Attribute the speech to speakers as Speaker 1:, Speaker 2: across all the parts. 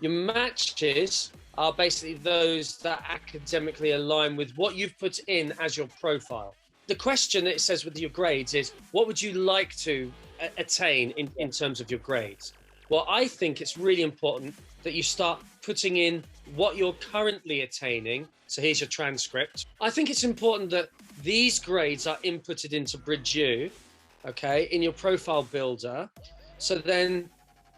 Speaker 1: Your matches are basically those that academically align with what you've put in as your profile. The question that it says with your grades is, what would you like to attain in terms of your grades? Well, I think it's really important that you start putting in what you're currently attaining. So here's your transcript. I think it's important that these grades are inputted into BridgeU, okay, in your profile builder. So then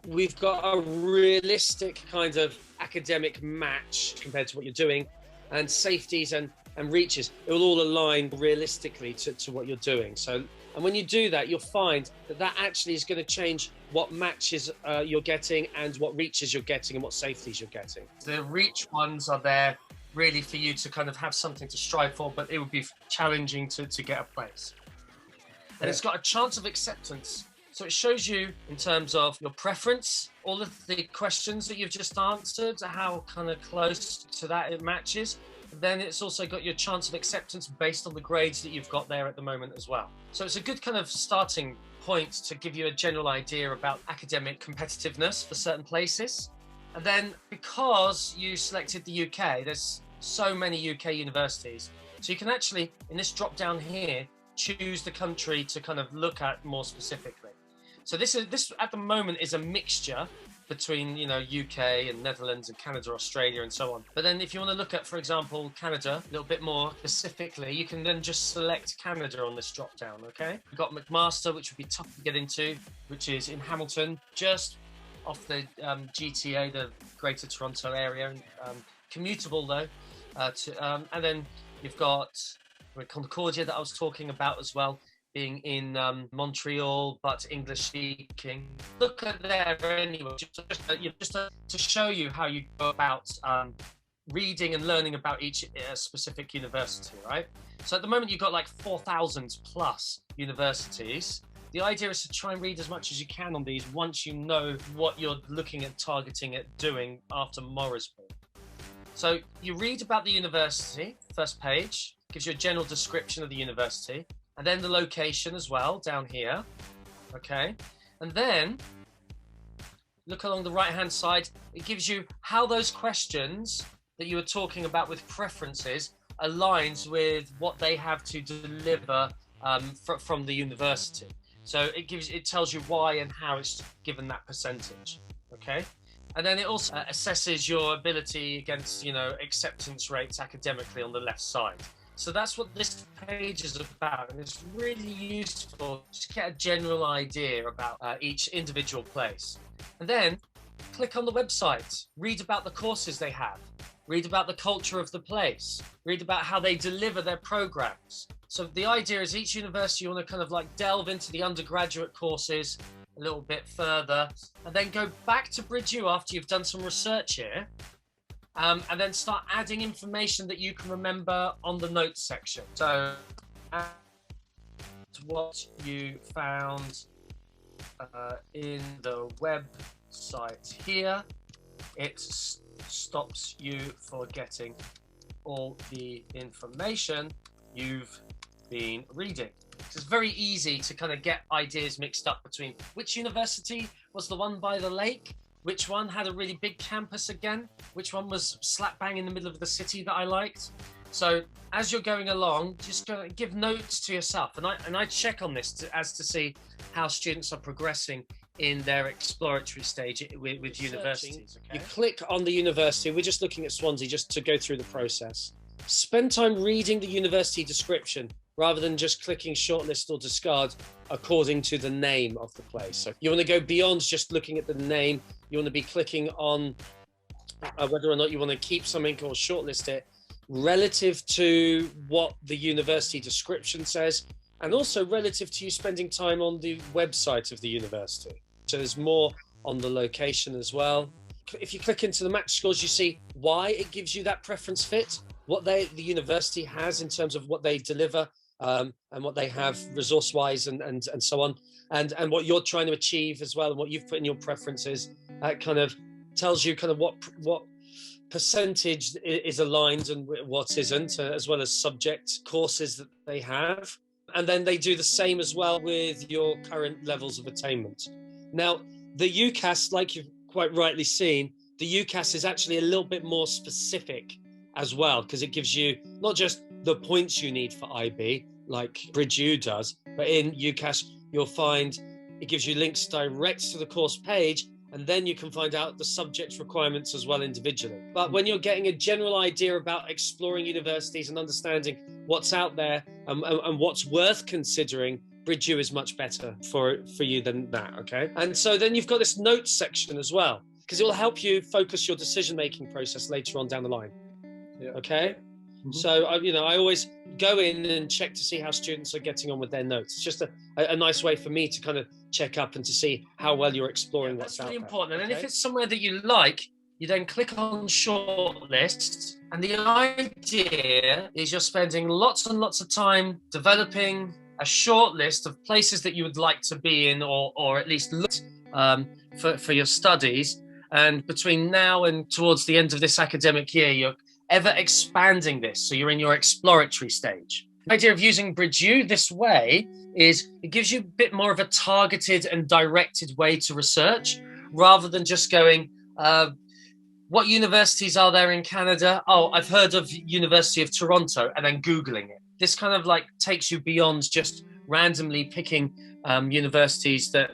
Speaker 1: we've got a realistic kind of academic match compared to what you're doing, and safeties and reaches. It will all align realistically to what you're doing. So, and when you do that, you'll find that that actually is going to change what matches you're getting and what reaches you're getting and what safeties you're getting. The reach ones are there really for you to kind of have something to strive for, but it would be challenging to get a place. And it's got a chance of acceptance. So it shows you in terms of your preference, all of the questions that you've just answered, how kind of close to that it matches. Then it's also got your chance of acceptance based on the grades that you've got there at the moment as well. So it's a good kind of starting point to give you a general idea about academic competitiveness for certain places. And then because you selected the UK, there's so many UK universities. So you can actually, in this drop down here, choose the country to kind of look at more specifically. So this at the moment is a mixture between, you know, UK and Netherlands and Canada, Australia and so on. But then if you want to look at, for example, Canada a little bit more specifically, you can then just select Canada on this drop down, okay? We've got McMaster, which would be tough to get into, which is in Hamilton, just off the GTA, the Greater Toronto area, commutable though. And then you've got Concordia that I was talking about as well, being in Montreal, but English speaking. Look at there anyway, just to show you how you go about reading and learning about each specific university, right? So at the moment you've got like 4,000 plus universities. The idea is to try and read as much as you can on these once you know what you're looking at targeting at doing after Moresby. So you read about the university, first page, gives you a general description of the university, and then the location as well, down here, okay? And then, look along the right-hand side, it gives you how those questions that you were talking about with preferences aligns with what they have to deliver from the university. So it tells you why and how it's given that percentage, okay? And then it also assesses your ability against, you know, acceptance rates academically on the left side. So that's what this page is about, and it's really useful to get a general idea about each individual place. And then click on the website, read about the courses they have, read about the culture of the place, read about how they deliver their programs. So the idea is each university, you want to kind of like delve into the undergraduate courses a little bit further, and then go back to BridgeU after you've done some research here. And then start adding information that you can remember on the notes section. So what you found in the website here, it stops you forgetting all the information you've been reading. It's very easy to kind of get ideas mixed up between which university was the one by the lake, which one had a really big campus again, which one was slap bang in the middle of the city that I liked. So as you're going along, just go give notes to yourself. And I check on this to see how students are progressing in their exploratory stage with universities. Okay? You click on the university. We're just looking at Swansea just to go through the process. Spend time reading the university description rather than just clicking shortlist or discard according to the name of the place. So you want to go beyond just looking at the name. You want to be clicking on whether or not you want to keep something or shortlist it relative to what the university description says, and also relative to you spending time on the website of the university. So there's more on the location as well. If you click into the match scores, you see why it gives you that preference fit, what the university has in terms of what they deliver, and what they have resource-wise and so on, and what you're trying to achieve as well, and what you've put in your preferences. That kind of tells you kind of what percentage is aligned and what isn't, as well as subject courses that they have. And then they do the same as well with your current levels of attainment. Now, the UCAS, like you've quite rightly seen, the UCAS is actually a little bit more specific as well, because it gives you not just the points you need for IB, like Bridge U does, but in UCAS, you'll find it gives you links direct to the course page, and then you can find out the subject requirements as well individually. But when you're getting a general idea about exploring universities and understanding what's out there and what's worth considering, Bridge U is much better for you than that, okay? And so then you've got this notes section as well, because it will help you focus your decision-making process later on down the line, okay? So, I always go in and check to see how students are getting on with their notes. It's just a nice way for me to kind of check up and to see how well you're exploring what's out there. That's really important. And if it's somewhere that you like, you then click on Shortlist. And the idea is you're spending lots and lots of time developing a short list of places that you would like to be in, or at least look for your studies. And between now and towards the end of this academic year, you're ever expanding this, so you're in your exploratory stage. The idea of using Bridge U this way is it gives you a bit more of a targeted and directed way to research, rather than just going, what universities are there in Canada? Oh, I've heard of University of Toronto, and then Googling it. This kind of like takes you beyond just randomly picking universities that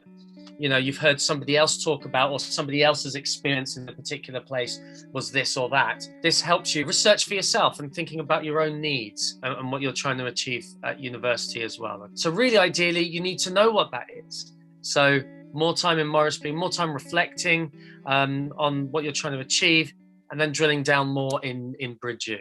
Speaker 1: you've heard somebody else talk about, or somebody else's experience in a particular place was this or that. This helps you research for yourself and thinking about your own needs and what you're trying to achieve at university as well. So really, ideally, you need to know what that is. So more time in Moresby, more time reflecting on what you're trying to achieve, and then drilling down more in Bridge U.